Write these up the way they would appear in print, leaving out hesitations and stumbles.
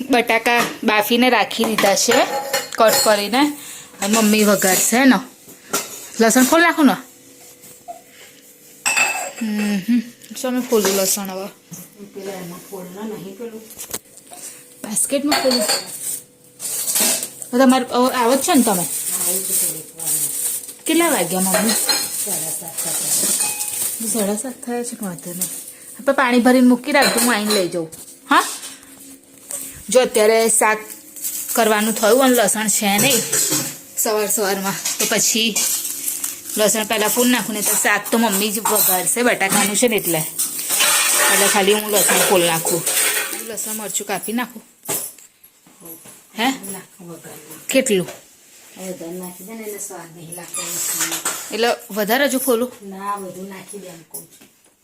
બટાકા બાફીને રાખી દીધા છે કટ કરીને અને મમ્મી વઘારશે ને લસણ ફોલ નાખું ને તમે ફોલું લસણ હવે બાસ્કેટમાં ફોલું તમારે આવો જ છો ને તમે કેટલા વાગ્યા મમ્મી 7:30 થયા છે વાંધો નહીં આપણે પાણી ભરીને મૂકી રાખજો હું આવીને લઈ જાઉં હા જો અત્યારે શાક કરવાનું થયું અને લસણ છે નહીં સવારમાં તો પછી લસણ પહેલાં ફૂલ નાખું ને તો શાક તો મમ્મી જ વઘારશે બટાકાનું છે ને એટલે ખાલી હું લસણ ફૂલ નાખું લસણ મરચું કાપી નાખું હે કેટલું એટલે વધારે હજુ ફોલું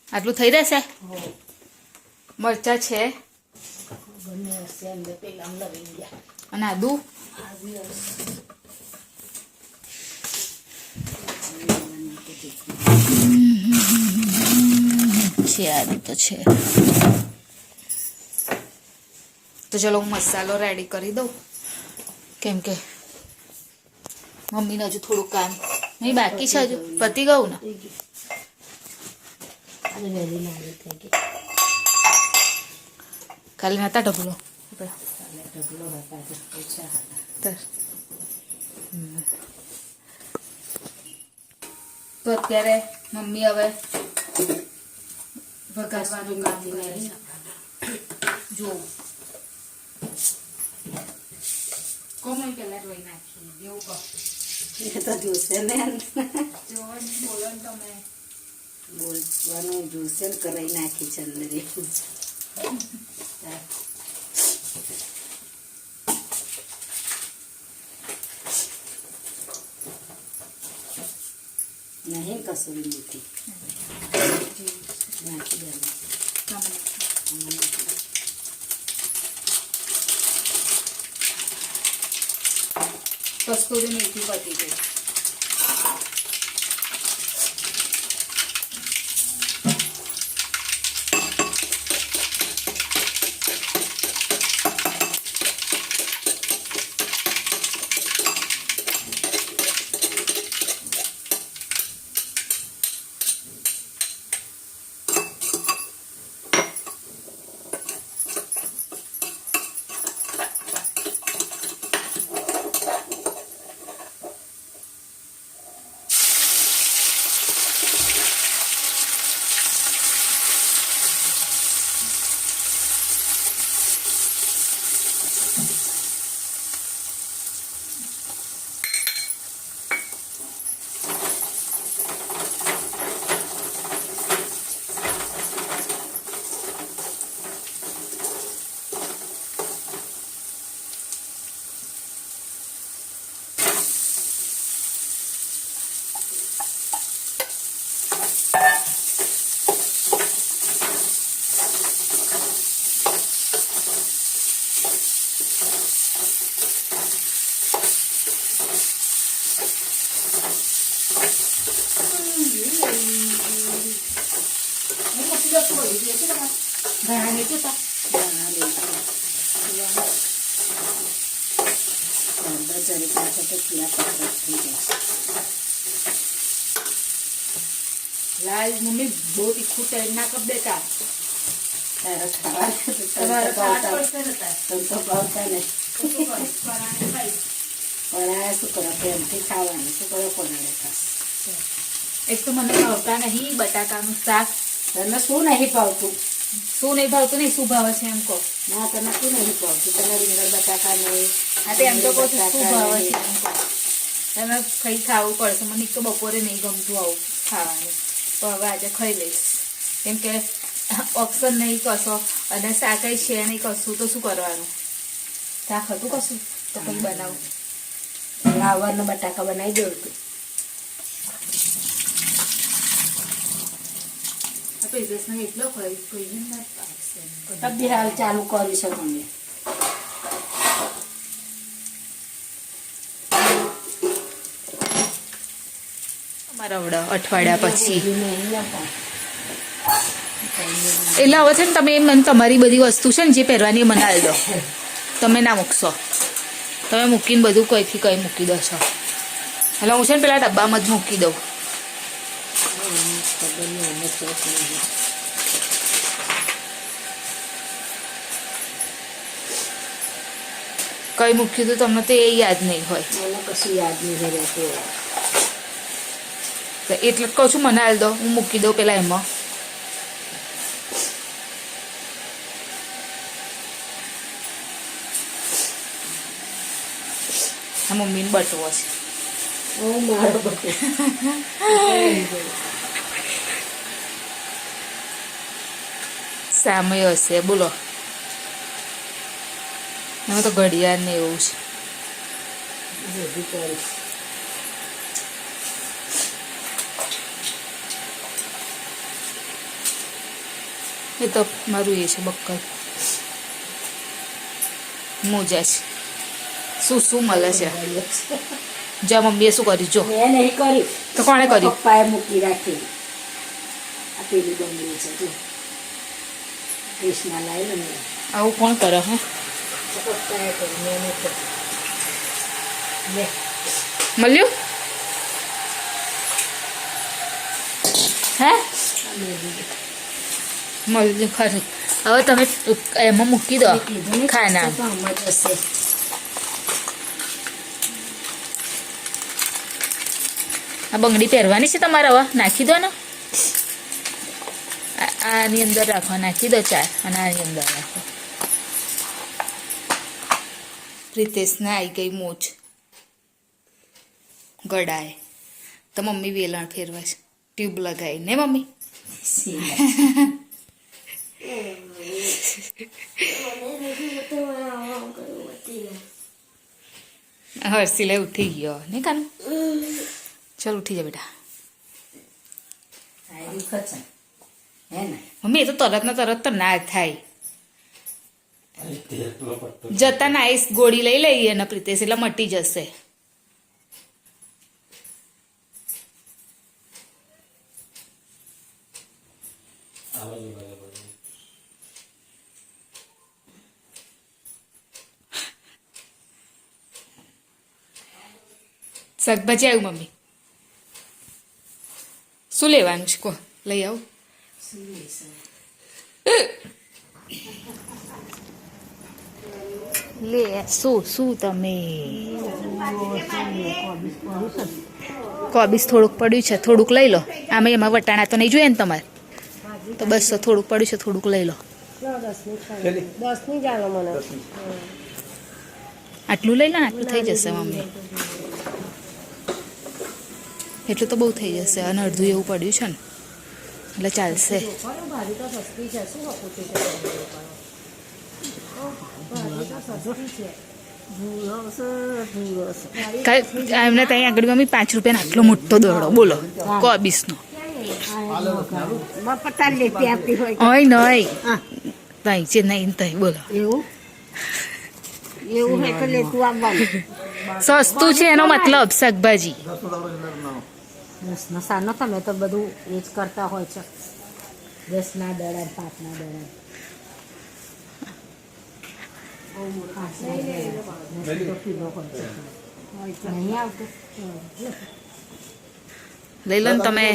આટલું થઈ રહેશે મરચા છે અને આદુ છે આદુ તો છે તો ચલો હું મસાલો રેડી કરી દઉં કેમ કે મમ્મીને હજુ થોડું કામ નહીં બાકી છે હજુ પતી ગયું ને કાલે નતા ઢગલો તો અત્યારે મમ્મી હવે વઘારવાનું કામ કરે જો કોમય પેલા રોઈ નાખી એવું કહો એ તો જોશે ને બોલો ને તમે બોલવાનું જોશે ને કરાઈ નાખી છે અંદર નહીં કસૂરી મેથી નાખી દેવાનું કસ્તુરી મેથી પતી ગઈ ઘણા મીઠું તા લાલ મમ્મી બહુ તીખું તેલ ના કપ દેતા તમારે ભાવતા ને પરાળે શું કરો પ્રેમથી ખાવાનું શું કરો પરાળે ખાસ એક તો મને ભાવતા નહીં બટાકાનું શાક તને શું નહીં ભાવતું શું નહીં ભાવતું નહીં શું ભાવે છે એમ કહો ના તને શું નહીં ભાવતું તને રીંગણ બટાકા નહીં હા તો એમ તો કહું છું શું ભાવે છે એમ કહો તમે ખાઈ ખાવું પડશે મને એક તો બપોરે નહીં ગમતું આવું ખાવાનું તો હવે આજે ખાઈ લઈશ કેમ કે ઓપ્શન નહીં કશો અને શાકાઈ છે નહીં કશું તો શું કરવાનું શાક હતું કશું તો કંઈ બનાવું ફ્લાવરનો બટાકા બનાવી દેવું તું એટલો બધી હાલ ચાલુ કરી શકો મેં અમારા અઠવાડિયા પછી એટલે હવે છે ને તમે મને તમારી બધી વસ્તુ છે ને જે પહેરવાની મને આવી દો તમે ના મૂકશો, તમે મૂકીને બધું કંઈથી કંઈ મૂકી દેશો. એટલે હું છે ને પેલા ડબ્બામાં જ મૂકી દઉં. ખબર નહીં અમે ચોક નહીં. કંઈ મૂક્યું હતું તમને તો એ યાદ નહીં હોય. મને કશું યાદ નહીં રહેતું. તો એટલે જ કહું છું મને હાલ દો, હું મૂકી દઉં પેલા એમાં. આ મમ્મીને બટવો છે. મારો બટે સામે હશે બોલો. એમાં તો ઘડિયાળ ને એવું છે. બધું કરીશ. એ તો મારું એ છે બક્કલ. મોજા છે. શું મળે છે? જા મમ્મીએ શું કર્યું જો. મેં નહીં કર્યું. તો કોણે કર્યું? પપ્પાએ મૂકી રાખી. આ પેલી બંગડી છે તું કૃષ્ણા લાવી ને આવું કોણ કરે હે? પપ્પાએ કર્યું મેં નહીં કર્યું. લે મળ્યું હે? મળ્યું ખરું. હવે તમે એમાં મૂકી દો ખાના. આ બંગડી પહેરવાની છે તમારે હવે નાખી દો ને. આની અંદર રાખો, નાખી દો ચાર અને આની અંદર રાખો. પ્રિતેશને આવી ગઈ મોજ ગળાએ. તો મમ્મી વેલણ ફેરવા છે ટ્યુબ લગાવી ને મમ્મી. હર્ષિલે ઉઠી ગયો ને કાન. ચાલ ઉઠી જા બેટા. મમ્મી એ તો તરત ના તરત તો ના થાય. જતા ના આઈસ ગોળી લઈ લઈએ ને પ્રિતેશ એટલે મટી જશે. શાકભાજી આવ્યું મમ્મી. શું લેવાનું છે કહો, લઈ આવું. લે શું તમે કોબીસ થોડુંક પડ્યું છે, થોડુંક લઈ લો. આમાં એમાં વટાણા તો નહીં જોઈએ ને તમારે, તો બસ થોડુંક પડ્યું છે, થોડુંક લઈ લો. 10 ચાલો મને. આટલું લઈ લો ને, આટલું થઈ જશે મમ્મી. એટલું તો બહુ થઈ જશે અને અડધું એવું પડ્યું છે ને એટલે ચાલશે. એમને ત્યાં આગળ મમ્મી 5 રૂપિયાનો આટલો મોટો દોડો બોલો કોબીસનો. ઓય નહીં તઈ છે નહીં તઈ બોલો. સસ્તું છે એનો મતલબ શાકભાજી. સાનો તમે તો બધું એ જ કરતા હોય છે. 10ના દડા 5ના દડા. નહીં આવતું. લઈ લો ને તમે.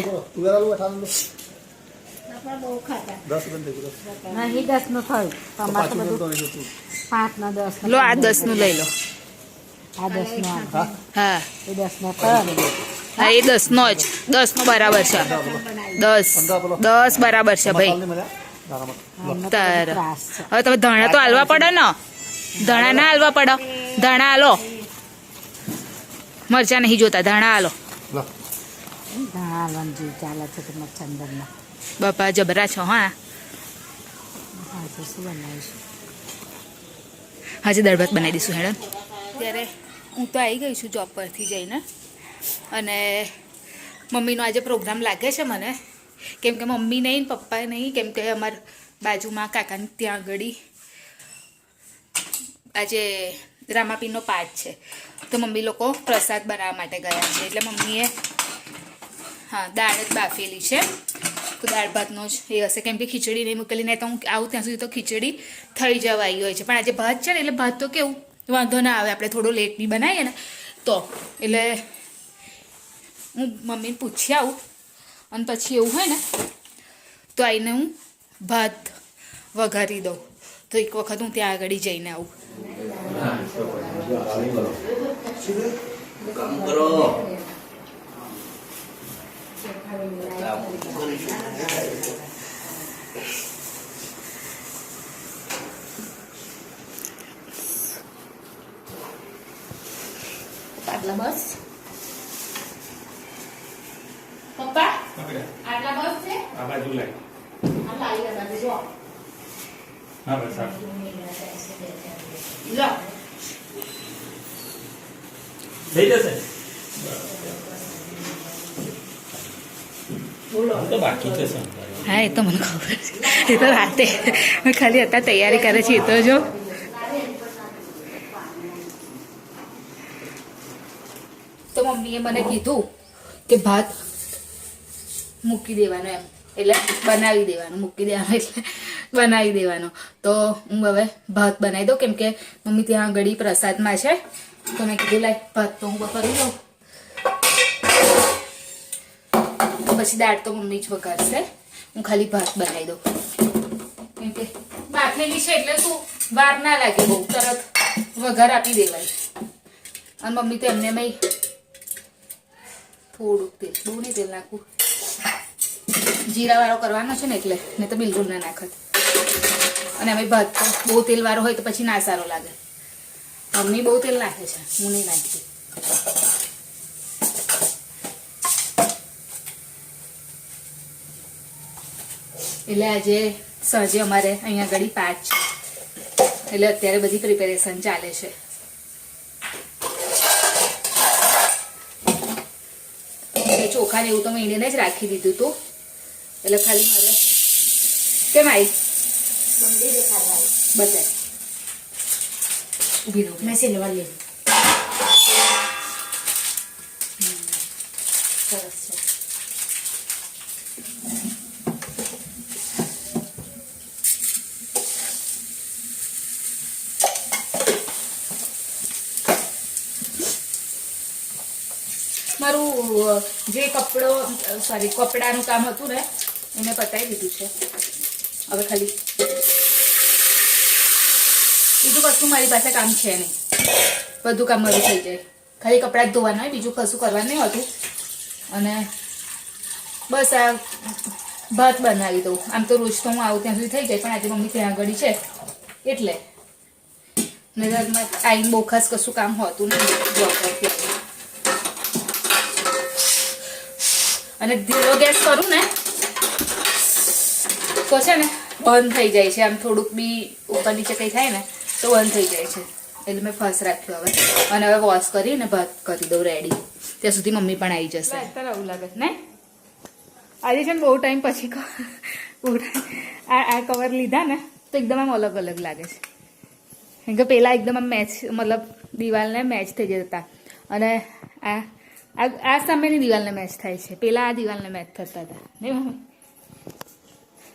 નહીં 10નું થયું તમારે તો બધું 5ના 10. લો આ 10નું લઈ લો. આ 10નું હા એ 10નો થયો ને. હા એ 10નો જ. 10નો બરાબર છે. 10 બરાબર છે ભાઈ. તાર હવે તમે ધાણા તો હાલવા પડે ને. ધાણા ના હાલવા પડે. ધાણા હાલો. મરચા નહીં જોતા, ધાણા હાલો. ચાલે છે તો ચંદનમાં. બાપા જબરા છો. હા શું બનાવીશું? આજે દાળ ભાત બનાવી દઈશું હેડન. ત્યારે હું તો આવી ગઈ છું જોબ પરથી જઈને અને મમ્મીનો આજે પ્રોગ્રામ લાગે છે મને, કેમ કે મમ્મી નહીં પપ્પાએ નહીં, કેમ કે અમારા બાજુમાં કાકાને ત્યાં આગળ આજે રામાપીરનો પાઠ છે તો મમ્મી લોકો પ્રસાદ બનાવવા માટે ગયા છે. એટલે મમ્મીએ હા દાળ જ બાફેલી છે તો દાળ ભાતનો જ એ હશે, કેમ કે ખીચડી નહીં મૂકેલી, નહીં તો હું આવું ત્યાં સુધી તો ખીચડી થઈ જવાઈ હોય છે. પણ આજે ભાત છે ને એટલે ભાત તો કેવું વાંધો ના આવે, આપણે થોડો લેટ બી બનાવીએ ને તો. એટલે હું મમ્મીને પૂછી આવું અને પછી એવું હોય ને તો આવીને હું ભાત વઘારી દઉં. તો એક વખત હું ત્યાં આગળ જઈને આવું. આટલા બસ પપ્પા, આટલા બસ છે. આ બાજુ લાય. આ લાવી આ બાજુ જો. હા બસ આ. લો લઈ જશે. બોલો. તો બાકી છે શું? હા એ તો મને ખબર છે, એ તો રાતે મેં ખાલી અત્યારે તૈયારી કરે છે. એ તો જો તો મમ્મીએ મને કીધું કે ભાત મૂકી દેવાનો એમ, એટલે બનાવી દેવાનું, મૂકી દેવાનું એટલે બનાવી દેવાનો. તો હું હવે ભાત બનાવી દઉં, કેમ કે મમ્મી ત્યાં આગળ પ્રસાદમાં છે. તો મેં કીધું લાય ભાત તો હું કરી દઉં, પછી દાળ તો મમ્મી જ વઘારશે, હું ખાલી ભાત બનાવી દઉં. કેમ કે બાફેલી છે એટલે શું વાર ના લાગે બહુ, તરત વઘાર આપી દેવાય. અને મમ્મી તો એમને મેં થોડુંક તેલ, બહુ નહીં તેલ નાખવું, જીરાવાળો કરવાનો છે ને એટલે, નહીં તો બિલકુલ ના નાખત. અને અમે ભાત તો બહુ તેલવાળો હોય તો પછી ના સારો લાગે. મમ્મી બહુ તેલ નાખે છે, હું નહીં નાખતી. એટલે આજે સાંજે અમારે અહીંયા આગળ પાઠ છે, એટલે અત્યારે બધી પ્રિપેરેશન ચાલે છે. ચોખા ને એવું તો મેળીને જ રાખી દીધું હતું, એટલે ખાલી મારે કેમ આવી બતાય ઉભી રહું મેં સિલવા લીધું. સરસ છે. મારું જે કપડાનું કામ હતું ને એ મેં પતાવી દીધું છે. હવે ખાલી બીજું કશું મારી પાસે કામ છે નહીં, બધું કામ મારું થઈ જાય. ખાલી કપડાં જ ધોવાના હોય, બીજું કશું કરવાનું નહીં હોતું. અને બસ આ ભાત બનાવી દઉં. આમ તો રોજ તો હું આવું ત્યાં સુધી થઈ જાય, પણ આજે મમ્મી ત્યાં આગળ છે એટલે નજરમાં આવીને બહુ ખાસ કશું કામ હોતું નહીં. અને ધીરો ગેસ કરું ને તો છે ને બંધ થઈ જાય છે, આમ થોડુંક બી ઉપર નીચે કંઈ થાય ને તો બંધ થઈ જાય છે. એટલે મેં ફાસ્ટ રાખ્યો હવે. અને હવે વોશ કરીને ભાત કરી દઉં રેડી. ત્યાં સુધી મમ્મી પણ આવી જશે. આવું લાગે ને આજે છે ને બહુ ટાઈમ પછી આ કવર લીધા ને તો એકદમ આમ અલગ અલગ લાગે છે. કેમ કે પહેલાં એકદમ આમ મેચ, મતલબ દિવાલને મેચ થઈ જતા, અને આ સામેની દિવાલને મેચ થાય છે, પેલા આ દિવાલને મેચ થતા હતા નહીં મમ્મી?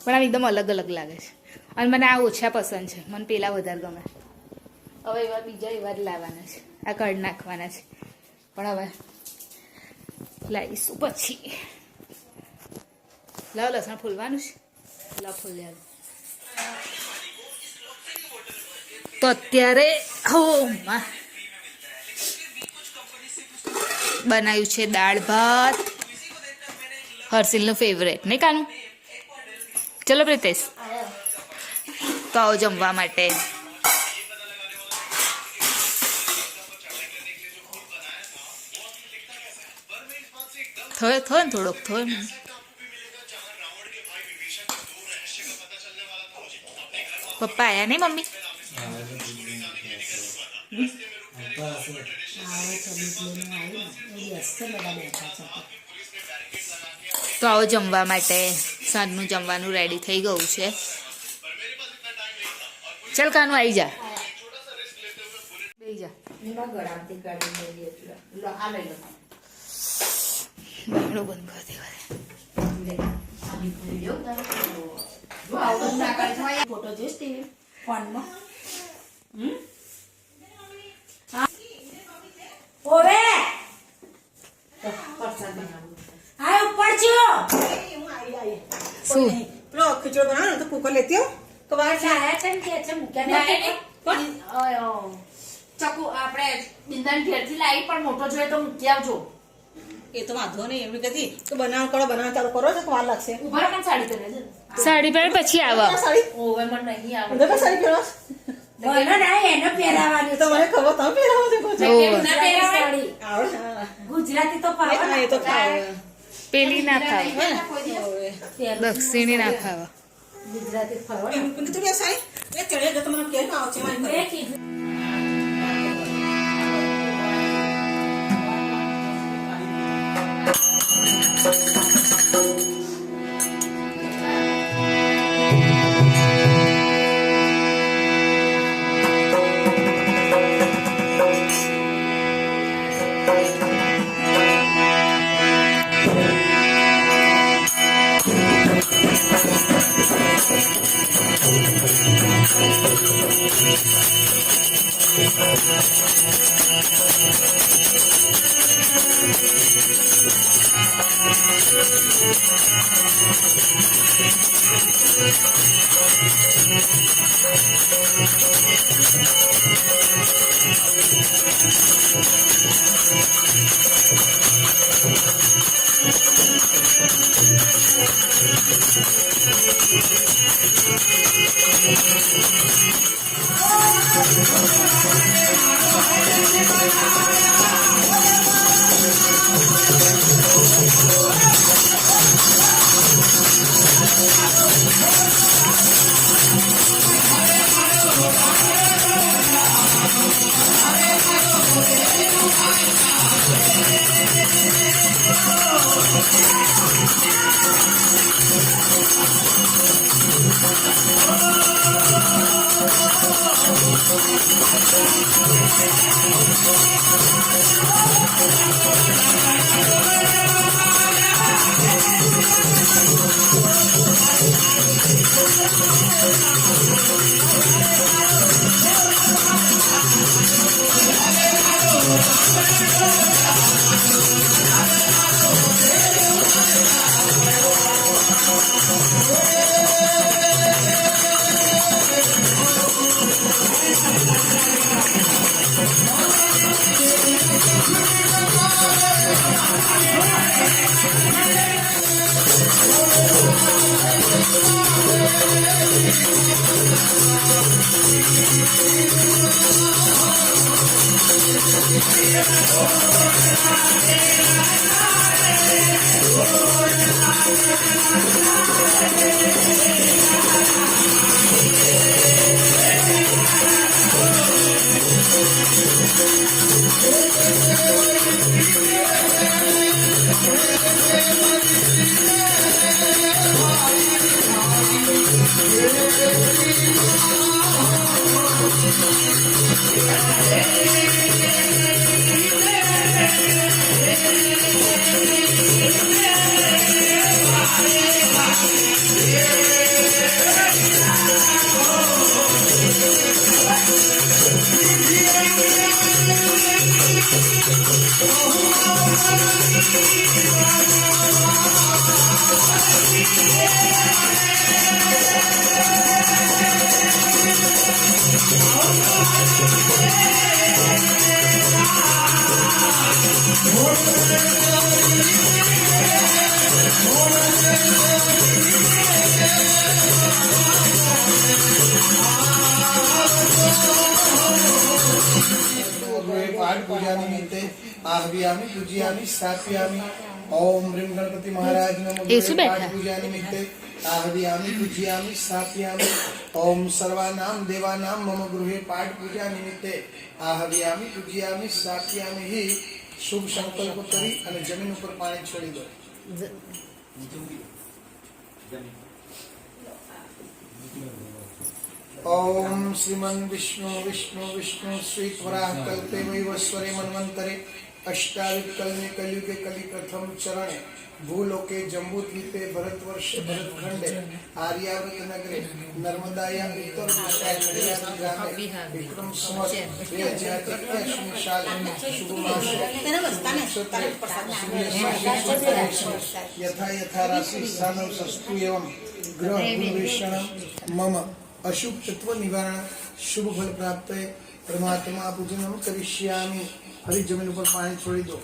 પણ આમ એકદમ અલગ અલગ લાગે છે. અને મને આ ઓછા પસંદ છે, મને પેલા વધારે ગમે. હવે એવા બીજા એવા જ લાવવાના છે, આ કાઢી નાખવાના છે. પણ હવે લાવીશું પછી. લાવ લસણ ફૂલવાનું છે, લાવ ફૂલ્યા. તો અત્યારે બનાવ્યું છે દાળ ભાત, હર્ષિલનું ફેવરેટ નહીં કાનું? ચલો પ્રિતેશ, તો આવો જમવા માટે. થયો ને થોડોક થયો ને. પપ્પા આયા નહીં મમ્મી? તો આવો જમવા માટે. સાંજનું જમવાનું રેડી થઈ ગયું છે. ચાલ કાનું આવી જા, બેસી જા. બંધ કરી દેવા. ફોટો જોઈશ ટીવી ફોનમાં ઓવે આ ઉપર છો શું પેલો ખીચડો બનાવો ને તો કુકર લેતી આવો તો બહાર આયા છે ને કે મૂક્યા ચકુ આપણે બિંદાન ઘેરથી લાવી પણ મોટો જોઈએ તો મૂકી આવજો એ તો વાંધો નહીં એમની કહેતી તો બનાવ ચાલુ કરો છો તો વાર લાગશે ઉભા રહો, પણ સાડી પહેરે છે. સાડી પહેરે પછી આવો સાડી ઓવે મને નહીં આવે અંદર તો સાડી પહેરો બોલો ના એને પહેરાવાની તો મને ખબર તમે પહેરાવો છો કહો છો. ઓહ. ના પહેરાવાય. આવડે હા. ગુજરાતી તો હા, એ તો ખાવે. પેલી ના ખાવ હવે. દક્ષિણી ના ખાવ ગુજરાતી ફરવા એમ કીધું કે સાડી એ ચડે જો તમને કેમ આવો છે મારી મેં ઘરે. કીધું पाठ पूजा निमित्ते आहवयामि पूजयामि स्थापयामि ओम ह्रीं गणपति महाराज नमो ये શું બેઠા? पाठ पूजा निमित्ते आहवयामि पूजयामि स्थापयामि ओम सर्वानाम देवानाम मम गृहे पाठ पूजा निमित्ते आहवयामि पूजयामि स्थापयामि ही शुभ संकल्प करी અને જમીન ઉપર પાણી છોડી દો ओम श्रीमन विष्णु विष्णु विष्णु श्रीवराह कल्पे वैवस्वरे मन्वंतरे अष्टाविकल्मे कलियुगे कलि प्रथम चरणे भूलोके जम्बूद्वीपे भरतवर्षे भरतखंडे आर्यावर्त नगरे नर्मदाया उत्तर दिशाए नडियाद ग्रामे विक्रम संवत 2021 साले शुभ मासे यथा यथा राशि स्थानं सस्तु एवं ग्रह विवेशनं मम अशुभ तत्व निवारण शुभ फल प्राप्त है परमात्मा पूजनम करिष्यामि हरी जमीन पर पानी छोड़ी दो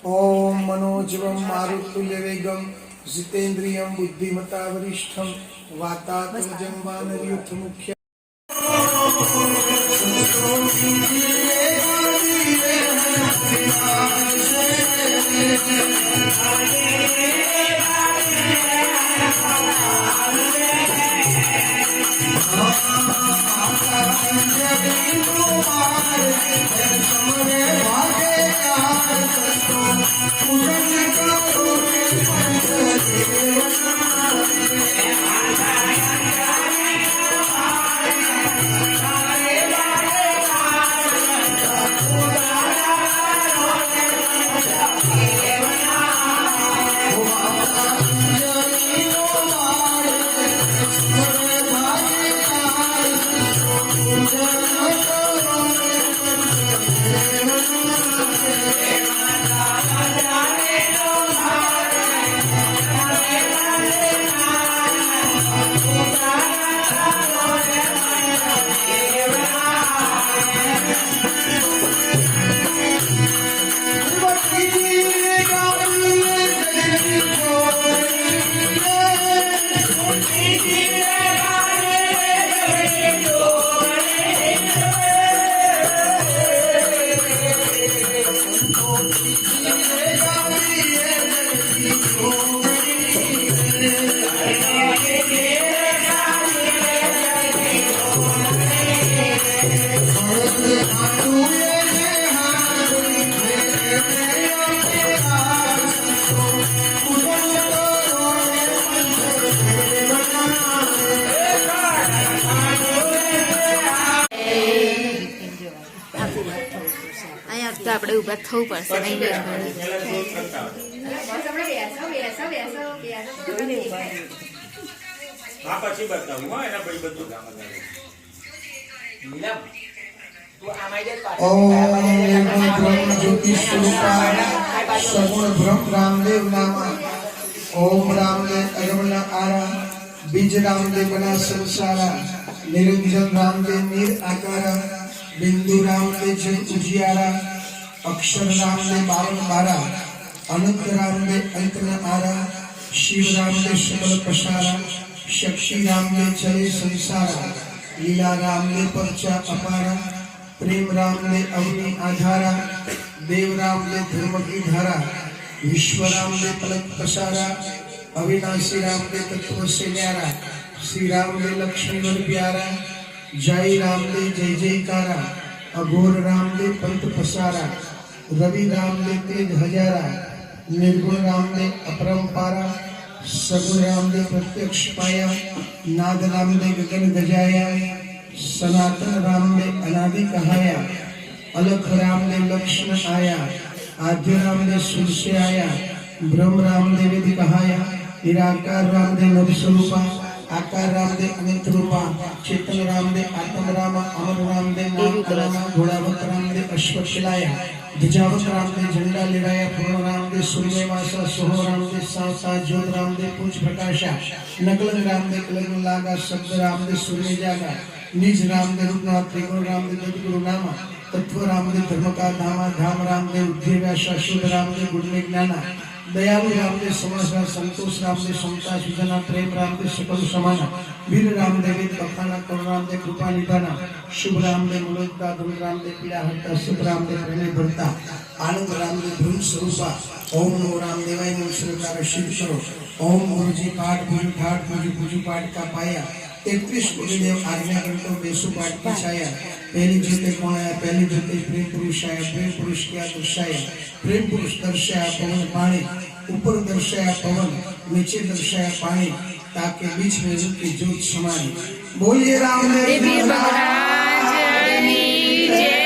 ओम मनोजवम मारुतुल्य वेगम जितेन्द्रियम बुद्धिमता वरिष्ठम वातात्मजं वानरयुथ मुख्य અહીંયા તો આપણે ઊભા થવું પડશે નહીં બેસવાનું. હા પછી બતાવું હો એના પછી બધું કામ ओम ब्रह्म ज्योति स्वरूपाय सगुण ब्रह्म रामदेव नामा ओम रामदेव अगमन आरा बीज रामदेव बना संसारा निरंजन रामदेव निर आकारा बिंदु रामदेव जन उजियारा अक्षर रामदेव बावन बारा अनंत रामदेव अंत न आरा शिव रामदेव सकल पसारा शक्ति रामदेव चले संसारा लीला रामदेव परचा अपारा प्रेम राम ने अग्नि आधारा देव राम ने धर्म की धारा विश्व राम ने पलक पसारा अविनाशी राम ने तत्व से न्यारा श्री राम ने लक्ष्मी वर प्यारा जय राम ने जय जयकारा अघोर राम ने पंथ पसारा रवि राम ने तेज हजारा निर्गुण राम ने अपरंपारा सगुण राम ने प्रत्यक्ष पाया नाद राम ने गगन गजाया सनातन राम ने अनादि कहाया अलख राम ने लक्ष्मण आया आद्य राम ने सुर से आया ब्रह्म राम ने विधि कहाया निराकार राम ने नव स्वरूपा आकार राम ने अनंत रूपा चेतन राम ने आत्म रामा अमर राम ने नाम रामा घोड़ावत राम ने अश्व खिलाया ध्वजावत राम ने झंडा लहराया पूर्ण राम ने सूर्य वासा सोहो राम ने सासा ज्योत राम ने पूछ प्रकाशा नकलन राम ने कलन लागा शब्द राम ने सूर्य जागा निज राम ने रूपनाथ त्रिगुण राम ने जगद्गुरु नामा तत्व राम ने धर्म का धामा धाम राम ने उद्देव्याशा शुद्ध राम ने गुण में ज्ञाना दयालु राम ने समरसा संतोष राम ने समता सुजना प्रेम राम ने सकल समाना वीर राम ने वेद बखाना करुण राम ने कृपा निधाना शुभ राम ने मनोजता धुन राम ने पीड़ा हरता सुख राम ने प्रेम भरता आनंद राम ने धुन स्वरूपा ओम नमो राम देवाय नमः श्रीकार शिव करो ओम गुरुजी पाठ पूजू पाठ पूजू पाठ का पाया 33 गुरुदेव आज्ञा करते बेसु पाठ की छाया पहली ज्योति कौन है पहली ज्योति प्रेम पुरुष आया प्रेम पुरुष क्या दर्शाया प्रेम पुरुष दर्शाया पवन पानी ऊपर दर्शाया पवन नीचे दर्शाया पानी ताकि बीच में रुकी ज्योत समाई बोलिए रामदेव महाराज की जय।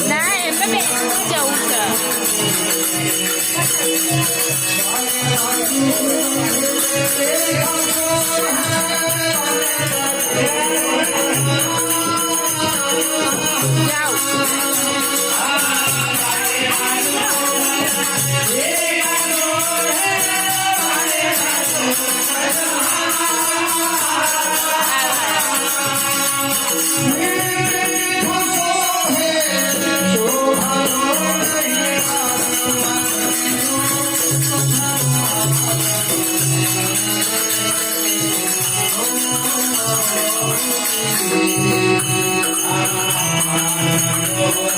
ના એમને બેસી જવું છે. Thank you.